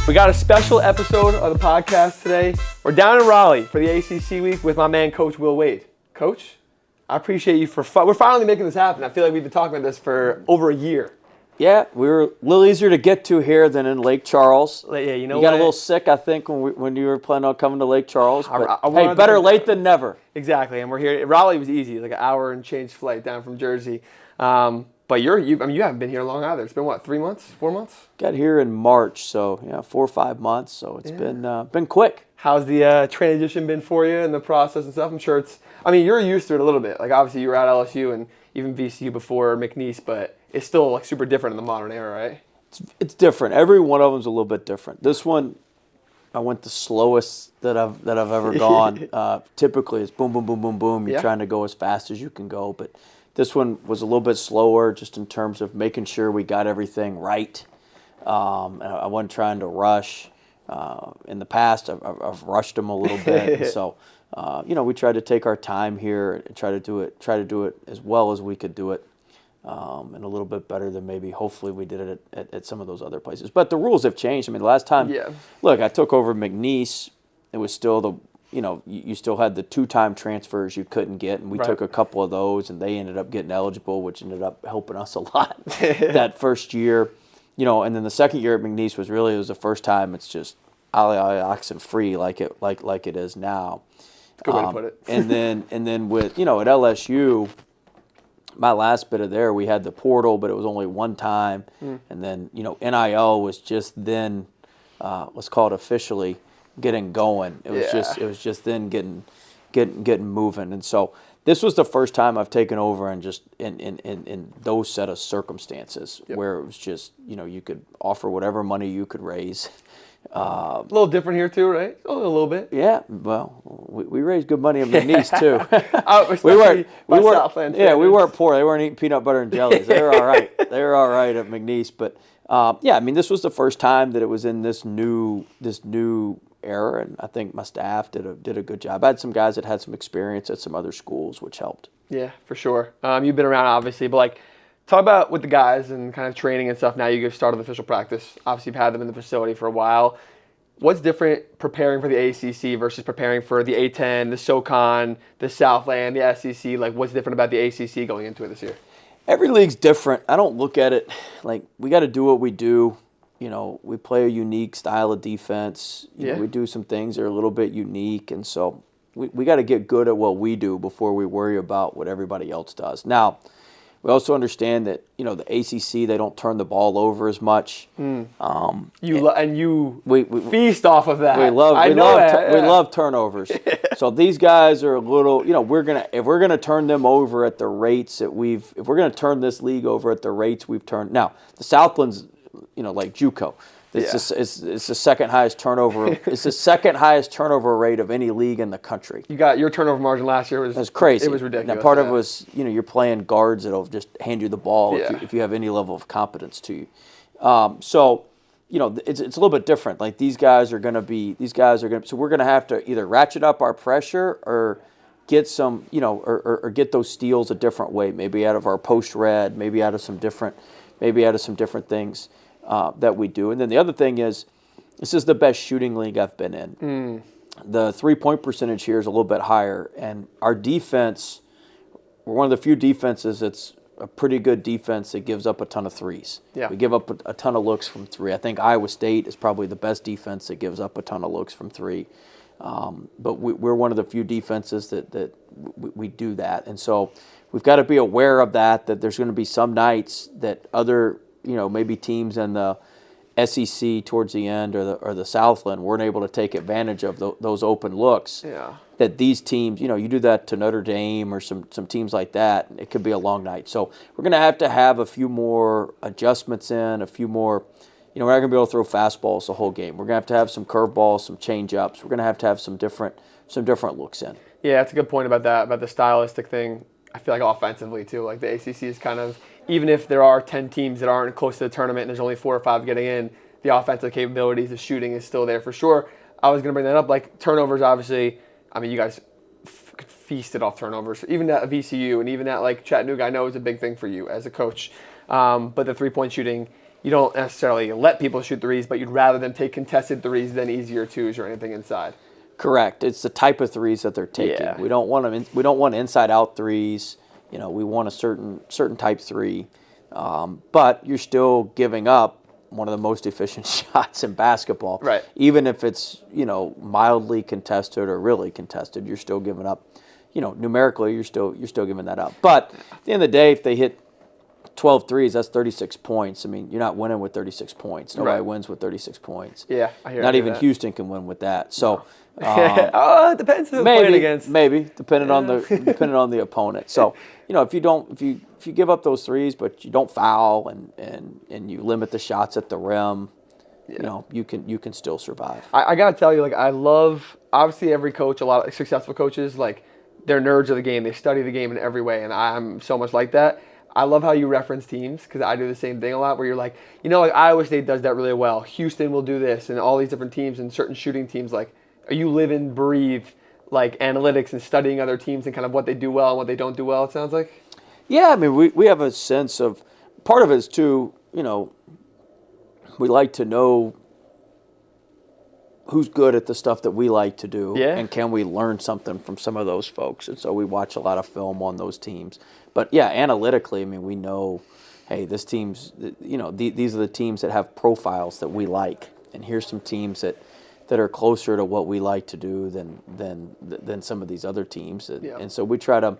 We got a special episode of the podcast today. We're down in Raleigh for the ACC week with my man, Coach Will Wade. Coach, I appreciate you we're finally making this happen. I feel like we've been talking about this for over a year. Yeah, we were a little easier to get to here than in Lake Charles. Yeah, you know you got a little sick, I think, when you were planning on coming to Lake Charles. But I hey, better late than never. Exactly, and we're here. Raleigh was easy, like an hour and change flight down from Jersey. But you haven't been here long either. It's been what, 3 months, 4 months? Got here in March, so 4 or 5 months. So it's been quick. How's the transition been for you and the process and stuff? I'm sure you're used to it a little bit. Like obviously you were at LSU and even VCU before McNeese, but it's still like super different in the modern era, right? It's different. Every one of them's a little bit different. This one, I went the slowest that I've ever gone. Typically, it's boom, boom, boom, boom, boom. You're trying to go as fast as you can go, but this one was a little bit slower, just in terms of making sure we got everything right. I wasn't trying to rush. In the past, I've rushed them a little bit, and so we tried to take our time here and try to do it as well as we could do it. And a little bit better than maybe hopefully we did it at some of those other places. But the rules have changed. I mean, the last time, look, I took over McNeese, it was still you still had the 2-time transfers you couldn't get, and we took a couple of those, and they ended up getting eligible, which ended up helping us a lot that first year. And then the second year at McNeese was the first time it's just oxen free like it is now. Good way to put it. and then with at LSU, my last bit of there, we had the portal, but it was only one time. And then, NIL was just then, let's call it officially, getting going. It was just then getting moving. And so this was the first time I've taken over and just in those set of circumstances where it was just, you could offer whatever money you could raise. A little different here too, right? A little bit. Yeah, well, we raised good money in McNeese too. we weren't poor. They weren't eating peanut butter and jellies. They were all right. They were all right at McNeese. But this was the first time that it was in this new era, and I think my staff did a good job. I had some guys that had some experience at some other schools, which helped. Yeah, for sure. You've been around obviously, but talk about with the guys and kind of training and stuff. Now you get started official practice. Obviously, you've had them in the facility for a while. What's different preparing for the ACC versus preparing for the A10, the SoCon, the Southland, the SEC? Like, what's different about the ACC going into it this year? Every league's different. I don't look at it like we got to do what we do. We play a unique style of defense. We do some things that are a little bit unique, and so we got to get good at what we do before we worry about what everybody else does. Now, we also understand that the ACC, they don't turn the ball over as much. We feast off of that. We love turnovers. So these guys are a little. If we're gonna turn them over at the rates that if we're gonna turn this league over at the rates we've turned. Now the Southland's, like JUCO. It's the second highest turnover. It's the second highest turnover rate of any league in the country. You got your turnover margin last year was crazy. It was ridiculous. Now part of it was you're playing guards that'll just hand you the ball if you have any level of competence to you. It's a little bit different. Like these guys are going to. So we're going to have to either ratchet up our pressure or get some or get those steals a different way. Maybe out of our post red. Maybe out of some different things. That we do. And then the other thing is, this is the best shooting league I've been in. The 3-point percentage here is a little bit higher. And our defense, we're one of the few defenses that's a pretty good defense that gives up a ton of threes. Yeah. We give up a ton of looks from three. I think Iowa State is probably the best defense that gives up a ton of looks from three. But we're one of the few defenses that we do that. And so we've got to be aware of that there's going to be some nights that other maybe teams in the SEC towards the end or the Southland weren't able to take advantage of those open looks. Yeah. That these teams, you do that to Notre Dame or some teams like that, it could be a long night. So we're going to have a few more adjustments in, a few more. We're not going to be able to throw fastballs the whole game. We're going to have some curveballs, some change-ups. We're going to have some different looks in. Yeah, that's a good point about that, about the stylistic thing. I feel like offensively too, like the ACC is kind of, even if there are 10 teams that aren't close to the tournament and there's only 4 or 5 getting in, the offensive capabilities, the shooting is still there for sure. I was going to bring that up, like turnovers obviously, you guys feasted off turnovers, even at VCU and even at like Chattanooga, I know is a big thing for you as a coach. But the 3-point shooting, you don't necessarily let people shoot threes, but you'd rather them take contested threes than easier twos or anything inside. Correct. It's the type of threes that they're taking. Yeah. We don't want them. We don't want inside out threes. You know, we want a certain type three, but you're still giving up one of the most efficient shots in basketball. Right. Even if it's, you know, mildly contested or really contested, you're still giving up. You know, numerically, you're still giving that up. But at the end of the day, if they hit 12 threes, that's 36 points. I mean, you're not winning with 36 points. Nobody wins with 36 points. Yeah, I hear. Not even that. Houston can win with that. So. It depends who they're playing against. Maybe depending on the opponent. So you know, if you give up those threes, but you don't foul and you limit the shots at the rim, you know, you can still survive. I gotta tell you, like, I love, obviously every coach, a lot of successful coaches, like, they're nerds of the game. They study the game in every way, and I'm so much like that. I love how you reference teams, because I do the same thing a lot, where you're like, you know, like Iowa State does that really well. Houston will do this, and all these different teams and certain shooting teams, like, you live and breathe like analytics and studying other teams and kind of what they do well and what they don't do well, it sounds like? Yeah, I mean, we have a sense of, part of it is too, you know, we like to know who's good at the stuff that we like to do, and can we learn something from some of those folks. And so we watch a lot of film on those teams. But yeah, analytically, I mean, we know, hey, this team's, you know, these are the teams that have profiles that we like. And here's some teams that are closer to what we like to do than some of these other teams. And so we try to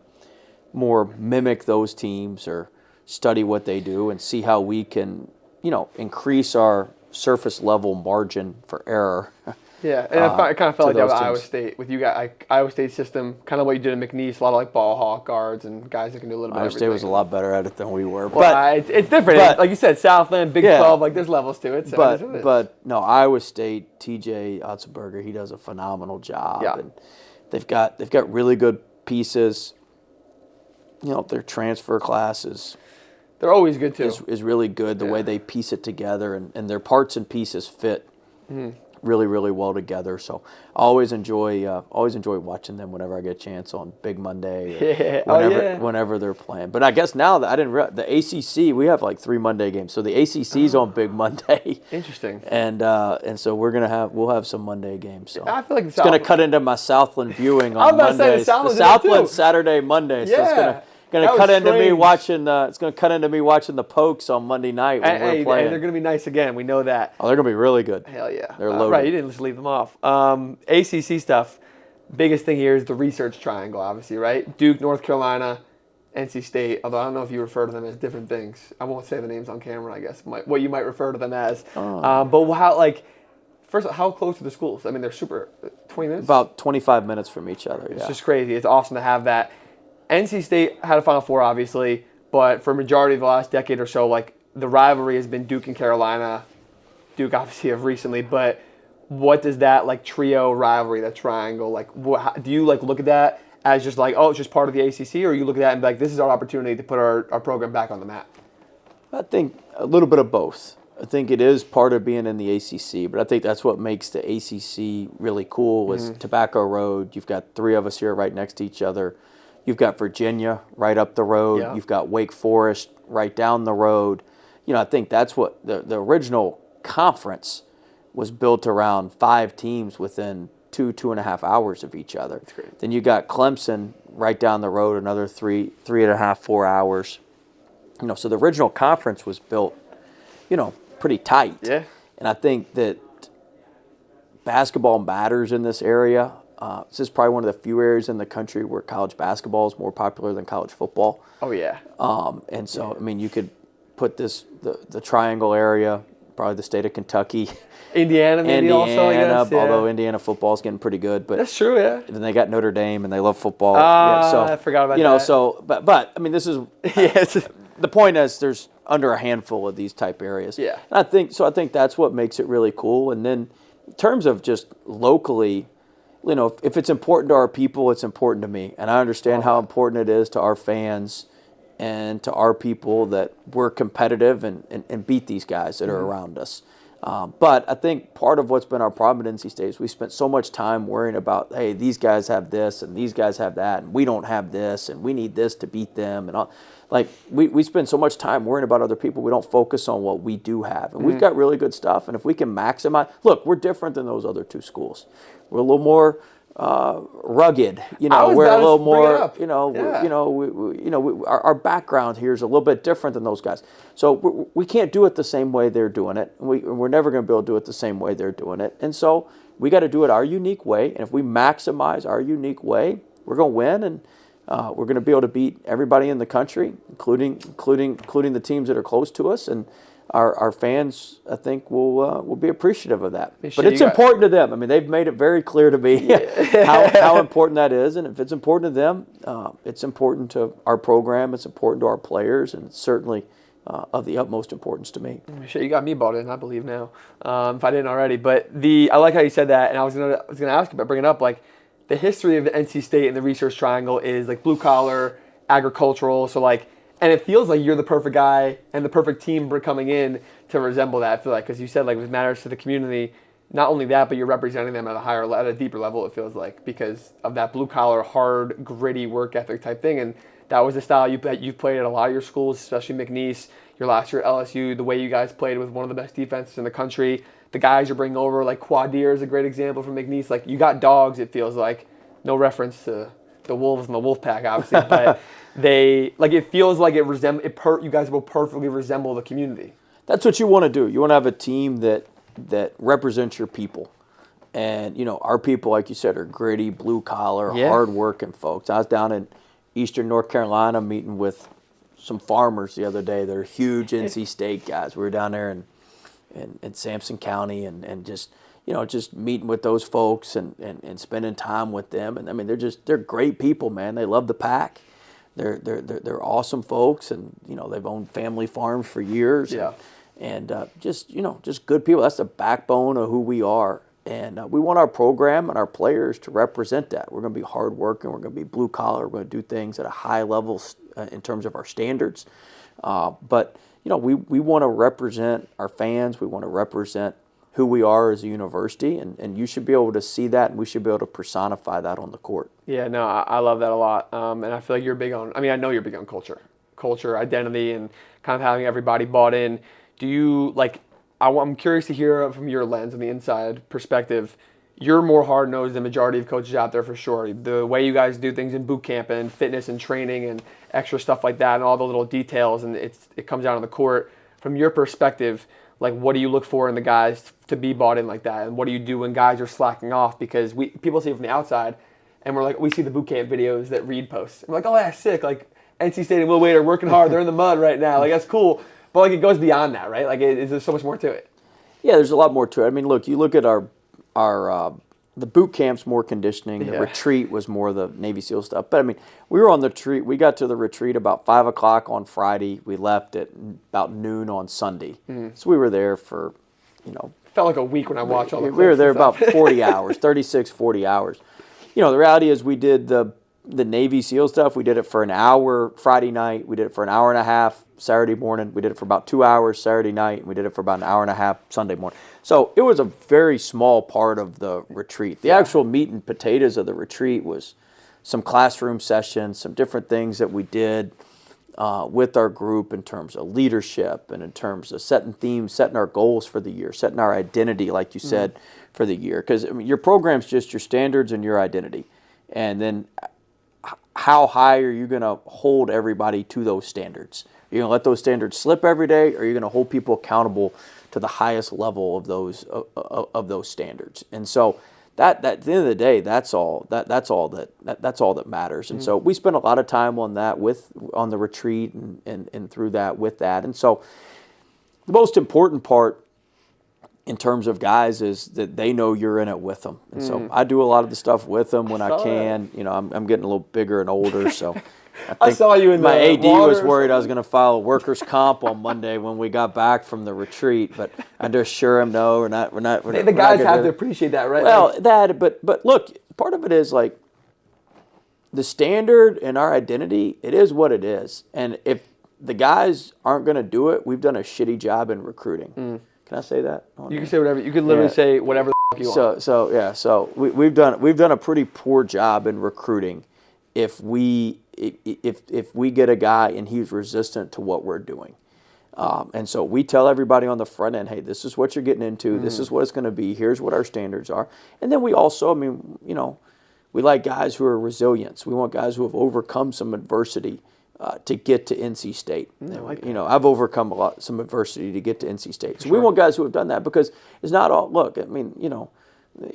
more mimic those teams or study what they do and see how we can, you know, increase our surface level margin for error. Yeah, and I kind of felt like that with Iowa State. With you guys, like, Iowa State system, kind of what you did in McNeese, a lot of like ball hawk guards and guys that can do a little bit of everything. Iowa State was a lot better at it than we were. Well, it's different. But, like you said, Southland, Big 12, like there's levels to it. So but no, Iowa State, TJ Otzelberger, he does a phenomenal job. Yeah. And they've got really good pieces. You know, their transfer classes. They're always good too. Is really good, the way they piece it together, and their parts and pieces fit really, really well together. So I always enjoy watching them whenever I get a chance on Big Monday, whenever they're playing. But I guess now that I didn't realize, the ACC, we have like 3 Monday games, so the ACC's on Big Monday. Interesting. And so we'll have some Monday games. So I feel like it's going to cut into my Southland viewing I on was about to say Mondays. the Southland Saturday, Monday. So it's going to cut into me watching the Pokes on Monday night when we're playing. And they're going to be nice again. We know that. Oh, they're going to be really good. Hell yeah. They're loaded. Right, you didn't just leave them off. ACC stuff. Biggest thing here is the research triangle, obviously, right? Duke, North Carolina, NC State. Although I don't know if you refer to them as different things. I won't say the names on camera, I guess. What you might refer to them as. But how close are the schools? I mean, they're super. 20 minutes? About 25 minutes from each other. It's just crazy. It's awesome to have that. NC State had a Final Four, obviously, but for a majority of the last decade or so, like, the rivalry has been Duke and Carolina. Duke, obviously, have recently, but what does that, like, trio rivalry, that triangle, like, do you, like, look at that as just like, oh, it's just part of the ACC, or you look at that and be like, this is our opportunity to put our program back on the map? I think a little bit of both. I think it is part of being in the ACC, but I think that's what makes the ACC really cool is Tobacco Road. You've got 3 of us here right next to each other. You've got Virginia right up the road. Yeah. You've got Wake Forest right down the road. You know, I think that's what the original conference was built around 5 teams within 2.5 hours of each other. That's great. Then you got Clemson right down the road, another 3.5, 4 hours. You know, so the original conference was built, you know, pretty tight. Yeah. And I think that basketball matters in this area. This is probably one of the few areas in the country where college basketball is more popular than college football. Oh, yeah. And so, I mean, you could put the triangle area, probably the state of Kentucky. Indiana, also, I guess. Yeah. Although Indiana football is getting pretty good. But that's true, yeah. Then they got Notre Dame, and they love football. So I forgot about that. You know, so, but I mean, this is the point is there's under a handful of these type areas. Yeah. And I think that's what makes it really cool. And then in terms of just locally, you know, if it's important to our people, it's important to me. And I understand how important it is to our fans and to our people that we're competitive and beat these guys that are around us. But I think part of what's been our problem at NC State is we spent so much time worrying about, hey, these guys have this and these guys have that and we don't have this and we need this to beat them. And all. like we spend so much time worrying about other people, we don't focus on what we do have. And we've got really good stuff. And if we can maximize, look, we're different than those other two schools. We're a little more rugged, we're a little more, our background here is a little bit different than those guys. So we can't do it the same way they're doing it. We're never going to be able to do it the same way they're doing it. And so we got to do it our unique way. And if we maximize our unique way, we're going to win, and we're going to be able to beat everybody in the country, including the teams that are close to us. And our fans, I think, will be appreciative of that. But it's important to them. I mean, they've made it very clear to me how important that is. And if it's important to them, it's important to our program. It's important to our players, and it's certainly of the utmost importance to me. Shit, you got me bought in, I believe now, if I didn't already. But I like how you said that, and I was gonna ask you about bringing up, like, the history of the NC State and the Research Triangle is like blue collar, agricultural. So like, and it feels like you're the perfect guy and the perfect team for coming in to resemble that. I feel like, because you said like it matters to the community. Not only that, but you're representing them at a deeper level. It feels like, because of that blue collar, hard, gritty work ethic type thing. And that was the style you've played at a lot of your schools, especially McNeese. Your last year at LSU, the way you guys played with one of the best defenses in the country. The guys you're bringing over, like Quadir is a great example from McNeese. Like, you got dogs, it feels like. No reference to the Wolves and the Wolfpack, obviously, but it feels like you guys will perfectly resemble the community. That's what you want to do. You want to have a team that represents your people. And, our people, like you said, are gritty, blue collar, hard-working folks. I was down in eastern North Carolina meeting with some farmers the other day. They're huge NC State guys. We were down there in Sampson County and just meeting with those folks and spending time with them. And I mean, they're great people, man. They love the Pack. They're awesome folks, and they've owned family farms for years. Yeah. And just good people. That's the backbone of who we are. And we want our program and our players to represent that. We're going to be hardworking. We're going to be blue collar. We're going to do things at a high level in terms of our standards. But we want to represent our fans. We want to represent who we are as a university, and you should be able to see that, and we should be able to personify that on the court. Yeah, no, I love that a lot. And I feel like you're big on, I know you're big on culture, identity, and kind of having everybody bought in. Do you, I'm curious to hear from your lens and the inside perspective. You're more hard-nosed than the majority of coaches out there for sure. The way you guys do things in boot camp and fitness and training and extra stuff like that and all the little details, and it comes out on the court. From your perspective, what do you look for in the guys to be bought in like that? And what do you do when guys are slacking off? Because people see it from the outside, and we see the boot camp videos that Reed posts. And we're like, oh, yeah, sick. NC State and Will Wade are working hard. They're in the mud right now. That's cool. But it goes beyond that, right? Is there so much more to it? Yeah, there's a lot more to it. I mean, look, you look at our the boot camp's more conditioning. The retreat was more the Navy SEAL stuff. But I mean, we were on the retreat. We got to the retreat about 5:00 on Friday. We left at about noon on Sunday. Mm-hmm. So we were there for, felt like a week when I watched all the clips. We were there about 40 hours, 36, 40 hours. The reality is we did the Navy SEAL stuff. We did it for an hour Friday night. We did it for an hour and a half Saturday morning. We did it for about 2 hours Saturday night. And we did it for about an hour and a half Sunday morning. So it was a very small part of the retreat. The actual meat and potatoes of the retreat was some classroom sessions, some different things that we did with our group in terms of leadership and in terms of setting themes, setting our goals for the year, setting our identity, like you said, for the year. Because your program's just your standards and your identity. And then how high are you going to hold everybody to those standards? You're going to let those standards slip every day, or you're going to hold people accountable to the highest level of those standards? And so that at the end of the day, that's all that matters. And so we spent a lot of time on that on the retreat and through that with that. And so the most important part in terms of guys is that they know you're in it with them. And so I do a lot of the stuff with them when I can. I'm getting a little bigger and older, so I saw you in my AD was water. worried I was going to file a workers' comp on Monday when we got back from the retreat, but I just assure him, no, we're not. The guys have to appreciate that, right? Well, but look, part of it is the standard and our identity. It is what it is, and if the guys aren't going to do it, we've done a shitty job in recruiting. Can I say that? You can say whatever. You can literally say whatever the you want. So we've done a pretty poor job in recruiting. If we if we get a guy and he's resistant to what we're doing. And so we tell everybody on the front end, hey, this is what you're getting into. This is what it's going to be. Here's what our standards are. And then we also, we like guys who are resilient. We want guys who have overcome some adversity to get to NC State. I've overcome some adversity to get to NC State. So we want guys who have done that, because it's not all, look,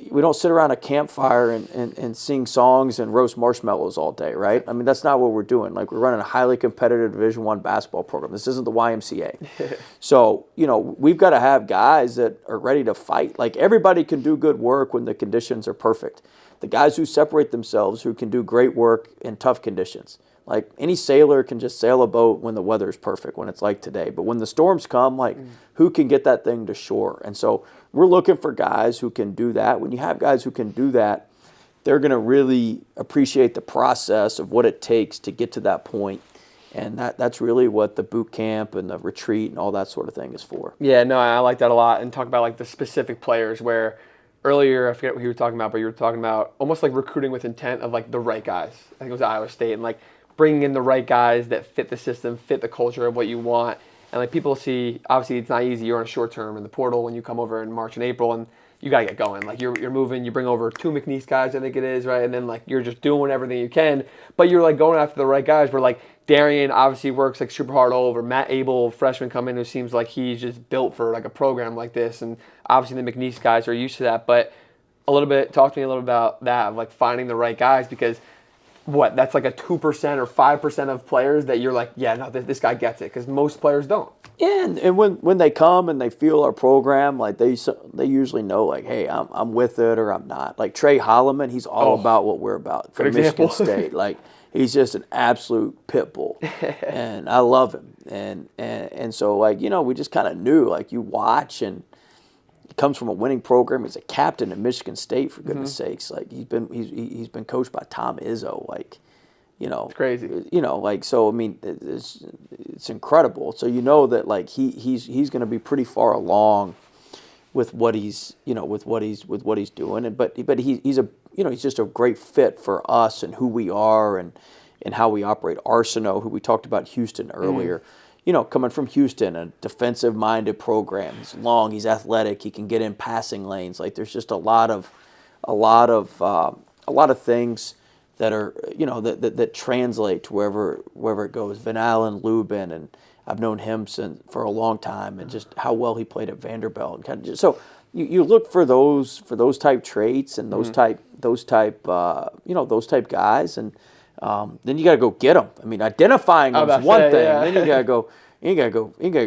we don't sit around a campfire and sing songs and roast marshmallows all day, right? That's not what we're doing. Like, we're running a highly competitive Division I basketball program. This isn't the YMCA. So, we've got to have guys that are ready to fight. Like, everybody can do good work when the conditions are perfect. The guys who separate themselves, who can do great work in tough conditions. Like, any sailor can just sail a boat when the weather is perfect, when it's like today. But when the storms come, who can get that thing to shore? And so we're looking for guys who can do that. When you have guys who can do that, they're going to really appreciate the process of what it takes to get to that point. And that's really what the boot camp and the retreat and all that sort of thing is for. Yeah, no, I like that a lot. And talk about, like, the specific players where earlier, I forget what you were talking about, but you were talking about almost like recruiting with intent of, like, the right guys. I think it was Iowa State. And, like, bringing in the right guys that fit the system, fit the culture of what you want. And, like, people see, obviously it's not easy. You're on a short term in the portal when you come over in March and April, and you got to get going. Like, you're moving, you bring over 2 McNeese guys, I think it is, right? And then, like, you're just doing everything you can. But you're, like, going after the right guys where, like, Darian obviously works, like, super hard all over. Matt Abel, freshman, come in who seems like he's just built for, like, a program like this. And obviously the McNeese guys are used to that. But talk to me a little about that, of, like, finding the right guys, because that's like a 2% or 5% of players that you're like, yeah, no, this guy gets it, because most players don't. Yeah, and when they come and they feel our program, like, they usually know, like, hey, I'm with it or I'm not. Like, Trey Holloman, he's all about what we're about from Michigan State. Like, he's just an absolute pit bull, and I love him. And so, like, we just kind of knew, like, you watch, and he comes from a winning program. He's a captain at Michigan State, for goodness sakes. Like, he's been coached by Tom Izzo. Like, it's crazy. Like, so it's incredible. So that, like, he's going to be pretty far along with what he's doing. And but he's just a great fit for us and who we are and how we operate. Arsenault, who we talked about, Houston earlier. Coming from Houston, a defensive-minded program. He's long, he's athletic, he can get in passing lanes. Like, there's just a lot of things that are, that translate to wherever it goes. Van Allen, Lubin, and I've known him for a long time, and just how well he played at Vanderbilt. And kind of so you look for those type traits and those type guys, and then you got to go get them. Identifying them is one thing. Then you got to go. You gotta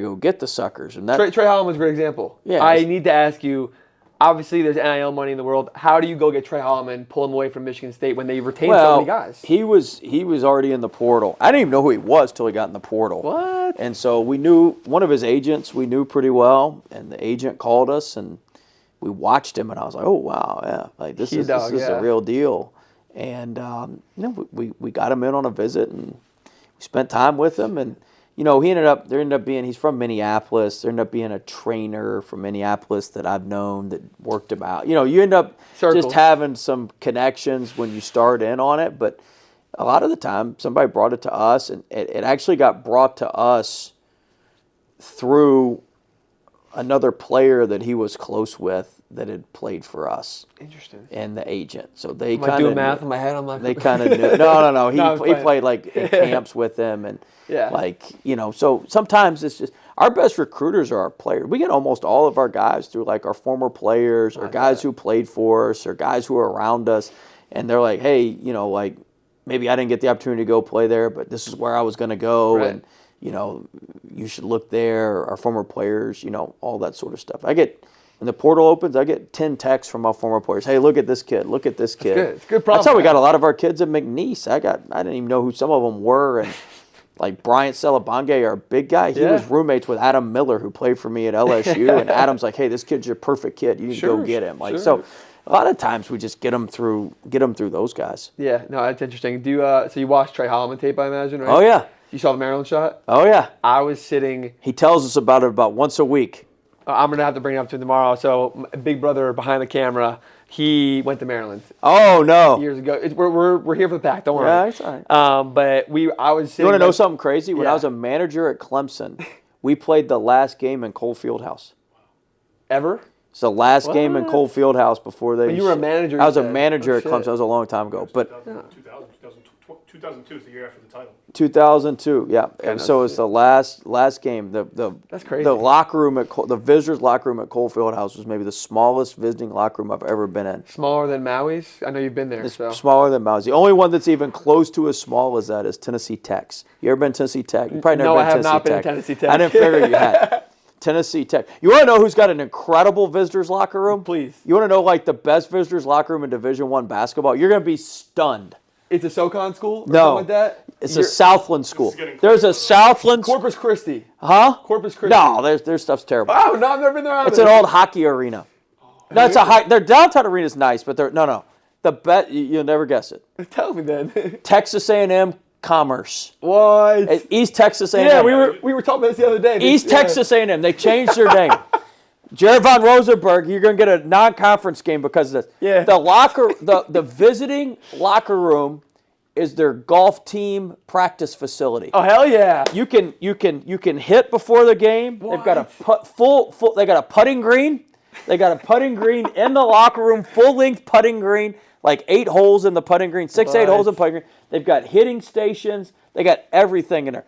go get the suckers. And that Trey Holloman's a great example. Yeah, I need to ask you. Obviously, there's NIL money in the world. How do you go get Trey Holloman, pull him away from Michigan State when they retain so many guys? He was already in the portal. I didn't even know who he was till he got in the portal. What? And so we knew one of his agents. We knew pretty well, and the agent called us, and we watched him, and I was like, oh wow, yeah, like this is a real deal. And we got him in on a visit, and we spent time with him, and. He's from Minneapolis. There ended up being a trainer from Minneapolis that I've known that worked about. You end up just having some connections when you start in on it. But a lot of the time, somebody brought it to us, and it actually got brought to us through another player that he was close with that had played for us. Interesting. And the agent. So they kind of doing math in my head. I'm like, they kind of knew. No. He played like in camps with them, and So sometimes it's just our best recruiters are our players. We get almost all of our guys through like our former players or guys who played for us or guys who are around us, and they're like, hey, like maybe I didn't get the opportunity to go play there, but this is where I was going to go, and you should look there. Our former players, all that sort of stuff. When the portal opens, I get 10 texts from our former players. Hey, look at this kid. Look at this kid. Good. It's a good problem. That's how we got a lot of our kids at McNeese. I didn't even know who some of them were. And like Bryant Celebange, our big guy, he was roommates with Adam Miller, who played for me at LSU. And Adam's like, hey, this kid's your perfect kid. You need to go get him. So a lot of times we just get them through those guys. Yeah, no, that's interesting. So you watched Trey Holloman tape, I imagine, right? Oh yeah. You saw the Maryland shot? Oh yeah. I was sitting. He tells us about it about once a week. I'm going to have to bring it up to him tomorrow. So, my big brother behind the camera, he went to Maryland. Oh, no. Years ago. We're here for the pack. Don't worry. Yeah, it's all right. But I was sitting. You want to know something crazy? When Yeah. I was a manager at Clemson, we played the last game in Cole Fieldhouse. Ever? It's the last game in Cole Fieldhouse before they. But you were a manager. I was a you said. manager Oh, at Clemson. shit. That was a long time ago. But 2002 is the year after the title. 2002, yeah. And so it's the last game. That's crazy. The locker room the visitors' locker room at Cole Fieldhouse was maybe the smallest visiting locker room I've ever been in. Smaller than Maui's? I know you've been there. It's so. smaller than Maui. The only one that's even close to as small as that is Tennessee Tech's. You ever been to Tennessee Tech? You probably never No, been I have to not been to Tech. Tennessee Tech. I didn't figure you had. Tennessee Tech. You want to know who's got an incredible visitors' locker room? Please. You want to know like the best visitors' locker room in Division I basketball? You're going to be stunned. It's a SoCon school? Or No. something like that? It's a Southland school. getting There's a Southland. Corpus Christi. Huh? Corpus Christi. No, their stuff's terrible. Oh, no, I've never been there. It's an old hockey arena. No, it's a their downtown arena is nice, but no. The bet you'll never guess it. Tell me then. Texas A&M Commerce. What? East Texas A&M. Yeah, we were talking about this the other day. East Yeah. Texas A&M. They changed their name. Jared Von Rosenberg, you're going to get a non-conference game because of this. Yeah. The visiting locker room is their golf team practice facility. Oh, hell yeah. You can hit before the game. What? They've got a full they got a putting green. They got a putting green in the locker room, full-length putting green, like 8 holes in the putting green, 8 holes in the putting green. They've got hitting stations. They got everything in there.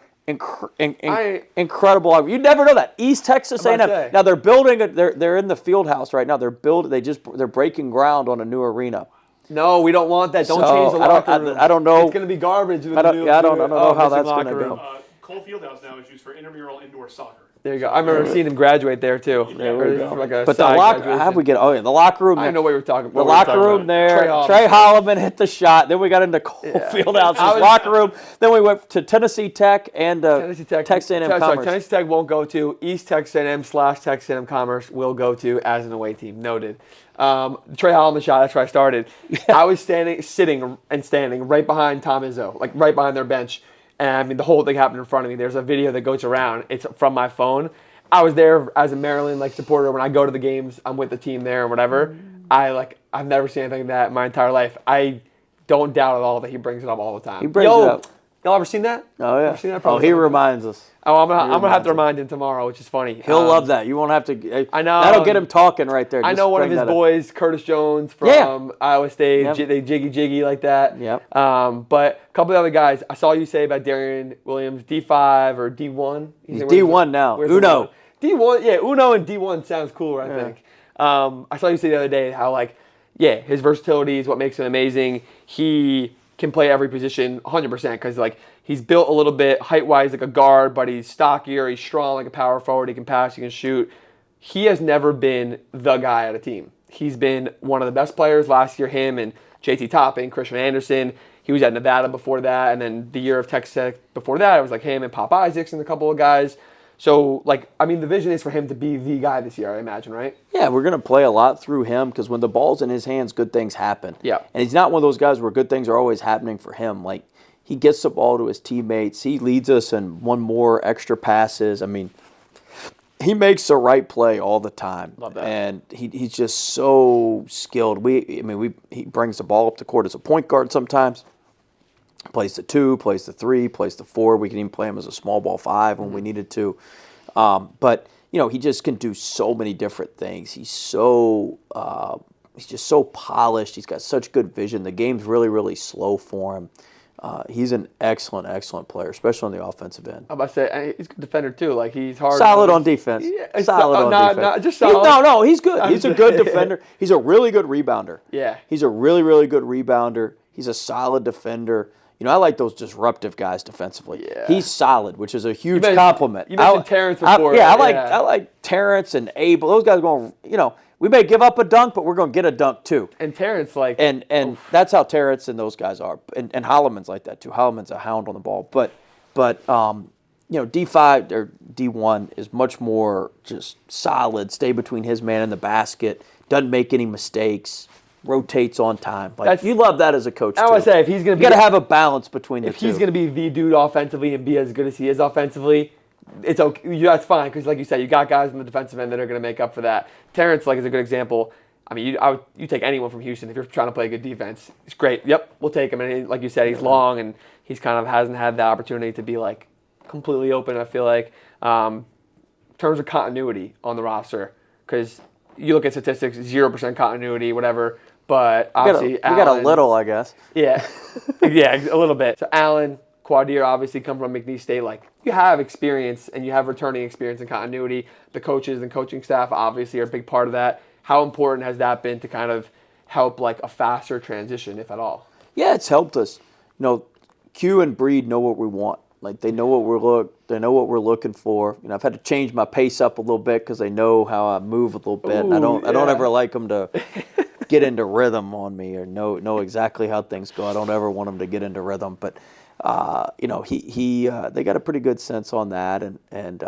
Incredible. You'd never know that. East Texas I'm about to A&M. say. Now they're building. They're in the field house right now. They're breaking ground on a new arena. No, we don't want that. Don't So, change the locker room. I don't know. It's going to be garbage. I don't know how that's gonna go. Cole Fieldhouse now is used for intramural indoor soccer. There you go. I remember seeing him graduate there too. There we go. From like a But the side locker, graduation. how we get? Oh yeah, the locker room. I know what you were talking about. The locker room there. Trey Holloman hit the shot. Then we got into Cole Fieldhouse's locker room. Then we went to Tennessee Tech and Texas A&M Commerce. Tennessee Tech won't go to. East Texas A&M / Texas A&M Commerce will go to as an away team. Noted. Trey Holloman shot. That's where I started. I was sitting right behind Tom Izzo, like right behind their bench. And I mean, the whole thing happened in front of me. There's a video that goes around. It's from my phone. I was there as a Maryland supporter. When I go to the games, I'm with the team there or whatever. I've never seen anything like that in my entire life. I don't doubt at all that he brings it up all the time. He brings it up. Y'all ever seen that? Oh yeah. Ever seen that? Oh, Probably he something. reminds us. Oh, I'm gonna have to remind him tomorrow, which is funny. He'll love that. You won't have to. I know. That'll get him talking right there. I know one of his boys, Curtis Jones from Iowa State. Yep. They jiggy like that. Yep. But a couple of other guys, I saw you say about Darian Williams, D5 or D1. He's D1 now. Uno. D1, yeah, Uno and D1 sounds cooler, I think. I saw you say the other day how his versatility is what makes him amazing. He can play every position 100% because he's built a little bit height-wise like a guard, but he's stockier, he's strong like a power forward, he can pass, he can shoot. He has never been the guy at a team. He's been one of the best players last year, him and JT Toppin, Christian Anderson. He was at Nevada before that, and then the year of Texas Tech before that, it was him and Pop Isaacs and a couple of guys. So, the vision is for him to be the guy this year, I imagine, right? Yeah, we're going to play a lot through him because when the ball's in his hands, good things happen. Yeah. And he's not one of those guys where good things are always happening for him. He gets the ball to his teammates. He leads us in one more extra passes. I mean, he makes the right play all the time. Love that. And he's just so skilled. He brings the ball up the court as a point guard sometimes. Plays the 2, plays the 3, plays the 4. We can even play him as a small ball 5 when we needed to. But he just can do so many different things. He's just so polished. He's got such good vision. The game's really, really slow for him. He's an excellent, excellent player, especially on the offensive end. I'm about to say, he's a good defender too. He's hard. Solid on defense. Yeah, solid on defense. Not just solid. No, he's good. He's a good defender. He's a really good rebounder. Yeah. He's a really, really good rebounder. He's a solid defender. I like those disruptive guys defensively. Yeah. He's solid, which is a huge compliment. You mentioned Terrence before. I like Terrence and Abel. Those guys going, we may give up a dunk, but we're going to get a dunk too. And Terrence, and that's how Terrence and those guys are. And Holloman's like that too. Holloman's a hound on the ball. But D5 or D1 is much more just solid, stay between his man and the basket, doesn't make any mistakes. Rotates on time. You love that as a coach. I would say if he's going to you got to have a balance between the two. If he's going to be the dude offensively and be as good as he is offensively, it's okay. That's fine because, like you said, you got guys in the defensive end that are going to make up for that. Terrence, like, is a good example. I mean, you take anyone from Houston if you're trying to play a good defense. It's great. Yep, we'll take him. And like you said, he's long and he's kind of hasn't had the opportunity to be like completely open. I feel like in terms of continuity on the roster, because you look at statistics, 0% continuity, whatever. But obviously, we got a little, I guess. Yeah, yeah, a little bit. So Allen, Quadir obviously come from McNeese State. Like, you have experience and you have returning experience and continuity. The coaches and coaching staff obviously are a big part of that. How important has that been to kind of help like a faster transition, if at all? Yeah, it's helped us. Q and Breed know what we want. Like, they know what we're looking for. I've had to change my pace up a little bit because they know how I move a little bit. Ooh, I don't ever like them to get into rhythm on me or know exactly how things go. I don't ever want them to get into rhythm, but they got a pretty good sense on that, and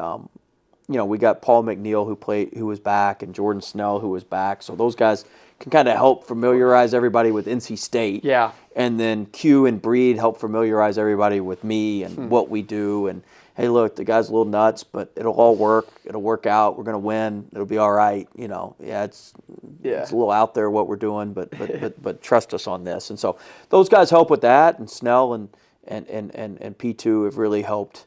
we got Paul McNeil who was back, and Jordan Snell who was back, so those guys can kind of help familiarize everybody with NC State. Yeah. And then Q and Breed help familiarize everybody with me and what we do. And hey, look, the guy's a little nuts, but it'll all work. It'll work out. We're gonna win. It'll be all right. It's a little out there what we're doing, but trust us on this. And so those guys help with that. And Snell and P2 have really helped.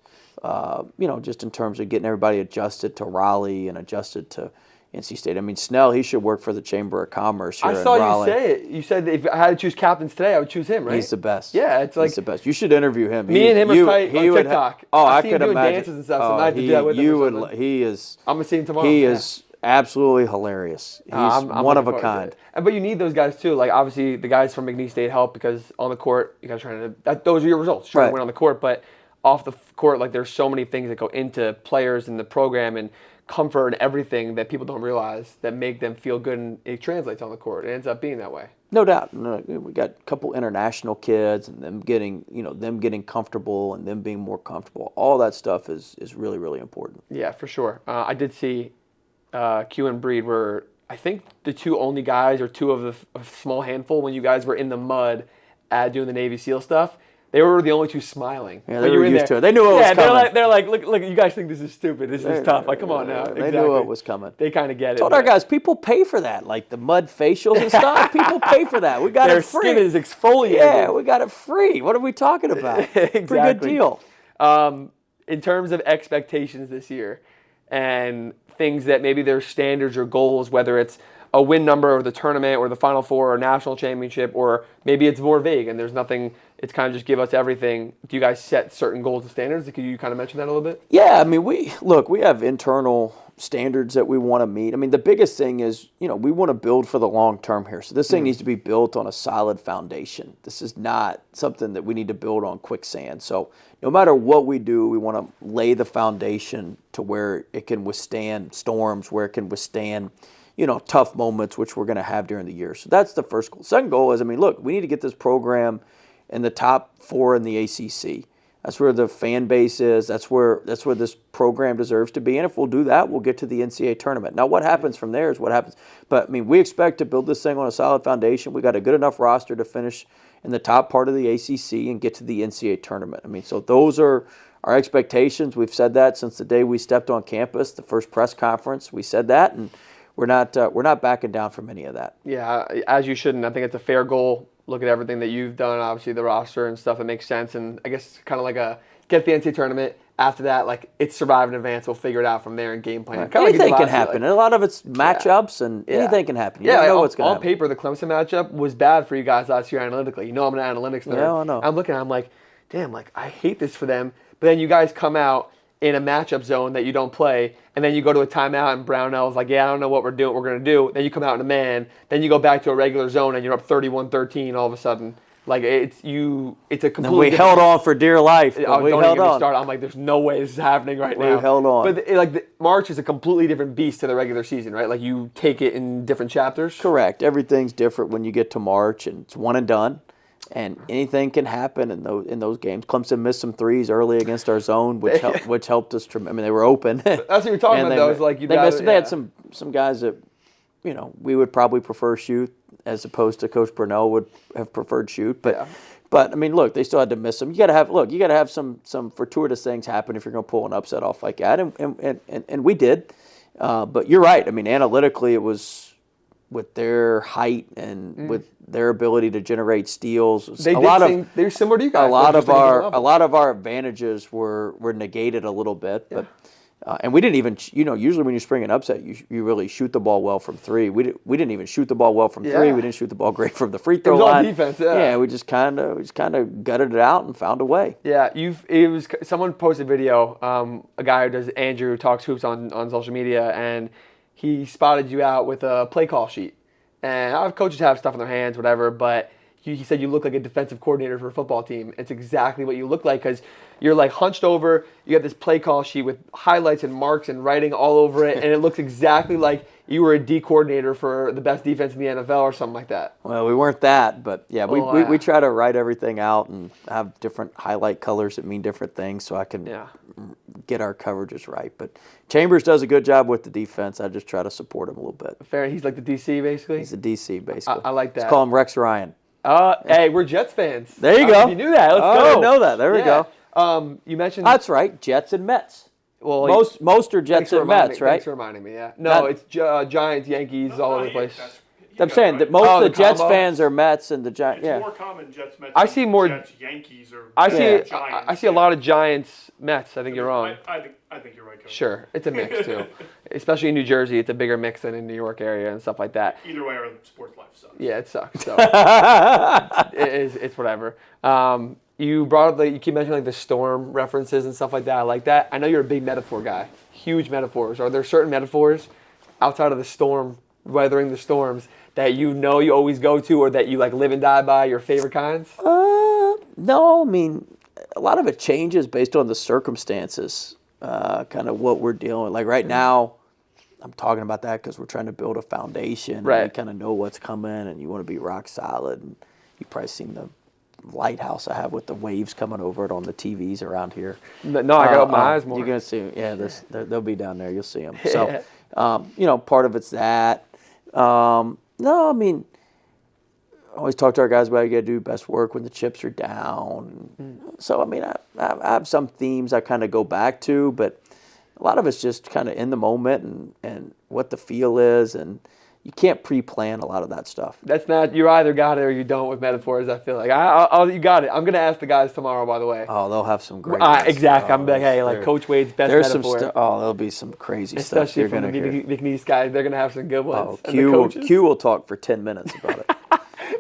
Just in terms of getting everybody adjusted to Raleigh and adjusted to NC State. I mean, Snell, he should work for the Chamber of Commerce here in Raleigh. I saw you say it. You said that if I had to choose captains today, I would choose him, right? He's the best. Yeah, it's like... He's the best. You should interview him. Me and him are tight on TikTok. I see could him doing imagine. dances and stuff, so I have to do that with him. He is... I'm going to see him tomorrow. He is absolutely hilarious. He's I'm one of a kind. But you need those guys, too. Like, obviously, the guys from McNeese State help because on the court, you guys trying to... those are your results. Trying to win on the court, but off the court, like, there's so many things that go into players in the program and comfort and everything that people don't realize that make them feel good, and it translates on the court. It ends up being that way. No doubt. We got a couple international kids and them getting comfortable and them being more comfortable. All that stuff is really, really important. Yeah, for sure. I did see Q and Breed were, I think, the two only guys or two of a small handful when you guys were in the mud doing the Navy SEAL stuff. They were the only two smiling. Yeah, they were used to it. They knew it was coming. They're like, look, you guys think this is stupid. This is tough. Like, come on now. They knew it was coming. They kind of get it. Told our guys, people pay for that. Like the mud facials and stuff. People pay for that. We got it free. Their skin is exfoliated. Yeah, we got it free. What are we talking about? Exactly. Pretty good deal. In terms of expectations this year and things that maybe their standards or goals, whether it's a win number or the tournament or the Final Four or national championship, or maybe it's more vague and there's nothing, it's kind of just give us everything. Do you guys set certain goals and standards? Could you kind of mention that a little bit? Yeah, I mean, we have internal standards that we want to meet. I mean, the biggest thing is, we want to build for the long term here. So this thing needs to be built on a solid foundation. This is not something that we need to build on quicksand. So no matter what we do, we want to lay the foundation to where it can withstand storms, where it can withstand tough moments, which we're going to have during the year. So that's the first goal. Second goal is, look, we need to get this program in the top 4 in the ACC. That's where the fan base is. That's where this program deserves to be. And if we'll do that, we'll get to the NCAA tournament. Now, what happens from there is what happens. But, we expect to build this thing on a solid foundation. We got a good enough roster to finish in the top part of the ACC and get to the NCAA tournament. So those are our expectations. We've said that since the day we stepped on campus, the first press conference. We said that, and we're not backing down from any of that. Yeah, as you shouldn't. I think it's a fair goal. Look at everything that you've done, obviously the roster and stuff that makes sense. And I guess kind of like get the NCAA tournament. After that, like, it's survive in advance. We'll figure it out from there and game plan. Right. Anything can happen. And a lot of it's matchups and anything can happen. You don't know what's going to happen. On paper, the Clemson matchup was bad for you guys last year analytically. I'm an analytics nerd. Yeah, I know. I'm looking, I'm like, damn, like, I hate this for them. But then you guys come out in a matchup zone that you don't play, and then you go to a timeout and Brownell's like, yeah, I don't know what we're going to do. Then you come out in a man, then you go back to a regular zone and you're up 31-13 all of a sudden. Like, it's a completely... And we held on for dear life. Don't even get me started. I'm like, there's no way this is happening right now. We held on. But March is a completely different beast to the regular season, right? Like, you take it in different chapters. Correct. Everything's different when you get to March, and it's one and done. And anything can happen in those games. Clemson missed some threes early against our zone, which helped us. They were open. That's what you're talking about, though. Is like they had some guys that, we would probably prefer shoot as opposed to Coach Burnell would have preferred shoot. But But I mean, look, they still had to miss them. You got to have some fortuitous things happen if you're going to pull an upset off like that, and we did. But you're right. I mean, analytically, it was with their height and with their ability to generate steals. They're similar to you guys. A lot of our advantages were negated a little bit, but. And we didn't even, usually when you spring an upset, you really shoot the ball well from three. We didn't even shoot the ball well from three. We didn't shoot the ball great from the free throw line. It was all defense, yeah. Yeah, we just kind of gutted it out and found a way. Yeah, someone posted a video, a guy who does Andrew talks hoops on social media, and he spotted you out with a play call sheet. And our coaches have stuff in their hands, whatever, but he said you look like a defensive coordinator for a football team. It's exactly what you look like because you're like hunched over. You got this play call sheet with highlights and marks and writing all over it, and it looks exactly like you were a D coordinator for the best defense in the NFL or something like that. Well, we weren't that, but yeah, we try to write everything out and have different highlight colors that mean different things so I can get our coverages right. But Chambers does a good job with the defense. I just try to support him a little bit. Fair. He's like the DC basically? He's the DC basically. I like that. Let's call him Rex Ryan. Hey, we're Jets fans. There you go. If you knew that, let's go. I didn't know that. There we go. You mentioned... That's right, Jets and Mets. Well, most are Jets and Mets, right? Thanks for reminding me, yeah. No, it's Giants, Yankees, all over the place. I'm saying that most of the Jets fans are Mets and the Giants. It's more common Jets, Mets. I see more Jets, Yankees, or Giants. Giants. I see a lot of Giants, Mets. I think you're wrong. I think you're right, Coach. Sure, it's a mix too. Especially in New Jersey, it's a bigger mix than in New York area and stuff like that. Either way, our sports life sucks. Yeah, it sucks. So it's whatever. You brought up you keep mentioning like the storm references and stuff like that. I like that. I know you're a big metaphor guy. Huge metaphors. Are there certain metaphors outside of the storm, weathering the storms, that you always go to or that you like live and die by, your favorite kinds? No, I mean, a lot of it changes based on the circumstances, kind of what we're dealing with. Like right now, I'm talking about that because we're trying to build a foundation. Right. And you kind of know what's coming and you want to be rock solid. And you've probably seen the lighthouse I have with the waves coming over it on the TVs around here. No, I got to open my eyes more. You're going to see them. Yeah, they'll be down there. You'll see them. So, part of it's that. No, I mean, I always talk to our guys about you got to do best work when the chips are down. So, I mean, I have some themes I kind of go back to, but a lot of it's just kind of in the moment and what the feel is, and you can't pre-plan a lot of that stuff. That's not, you either got it or you don't with metaphors, I feel like. You got it. I'm going to ask the guys tomorrow, by the way. Oh, they'll have some great ones. Exactly. I'm like, hey, like Coach Wade's best metaphor. There'll be some crazy Especially stuff. Especially from the Big East guys. They're going to have some good ones. Q will talk for 10 minutes about it.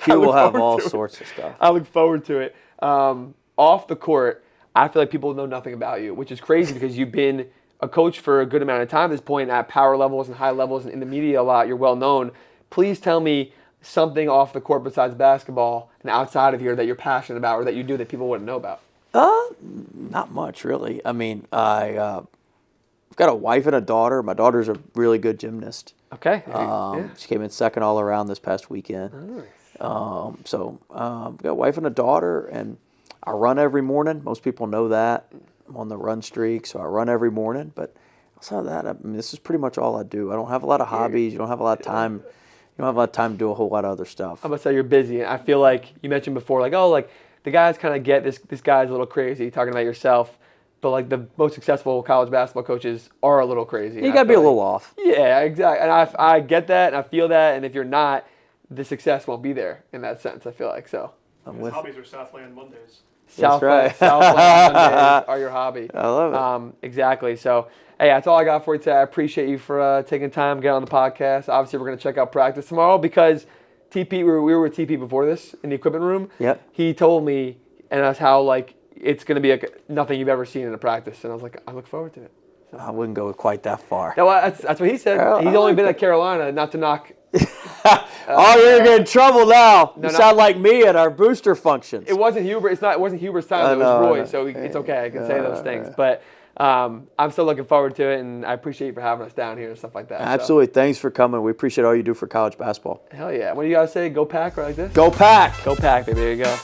Q will have all sorts of stuff. I look forward to it. Off the court, I feel like people know nothing about you, which is crazy because you've been a coach for a good amount of time at this point at power levels and high levels and in the media a lot. You're well known. Please tell me something off the court besides basketball and outside of here that you're passionate about or that you do that people wouldn't know about. Not much, really. I mean, I've got a wife and a daughter. My daughter's a really good gymnast. Okay. She came in second all around this past weekend. Nice. I've got a wife and a daughter, and I run every morning. Most people know that. I'm on the run streak, so I run every morning. But outside of that, I mean, this is pretty much all I do. I don't have a lot of hobbies. You don't have a lot of time. You don't have a lot of time to do a whole lot of other stuff. I'm going to say you're busy. I feel like you mentioned before, the guys kind of get this guy's a little crazy, talking about yourself. But, the most successful college basketball coaches are a little crazy. You got to be a little off. Yeah, exactly. And I get that, and I feel that. And if you're not, the success won't be there in that sense, I feel like. So his hobbies are Southland Mondays. Southland Mondays are your hobby. I love it. Exactly. So, hey, that's all I got for you today. I appreciate you for taking time to get on the podcast. Obviously, we're going to check out practice tomorrow because TP, we were with TP before this in the equipment room. Yep. He told me, and that's how, it's going to be nothing you've ever seen in a practice. And I was like, I look forward to it. So. I wouldn't go quite that far. No, that's what he said. He's only been at Carolina, not to knock. You're getting in trouble now. You sound like me at our booster functions. It wasn't Huber. It wasn't Huber's time. It was Roy. So it's okay. I can say those things. But I'm still looking forward to it, and I appreciate you for having us down here and stuff like that. Absolutely. So. Thanks for coming. We appreciate all you do for college basketball. Hell yeah. What do you guys say? Go Pack or like this? Go Pack. Go Pack, baby. There you go.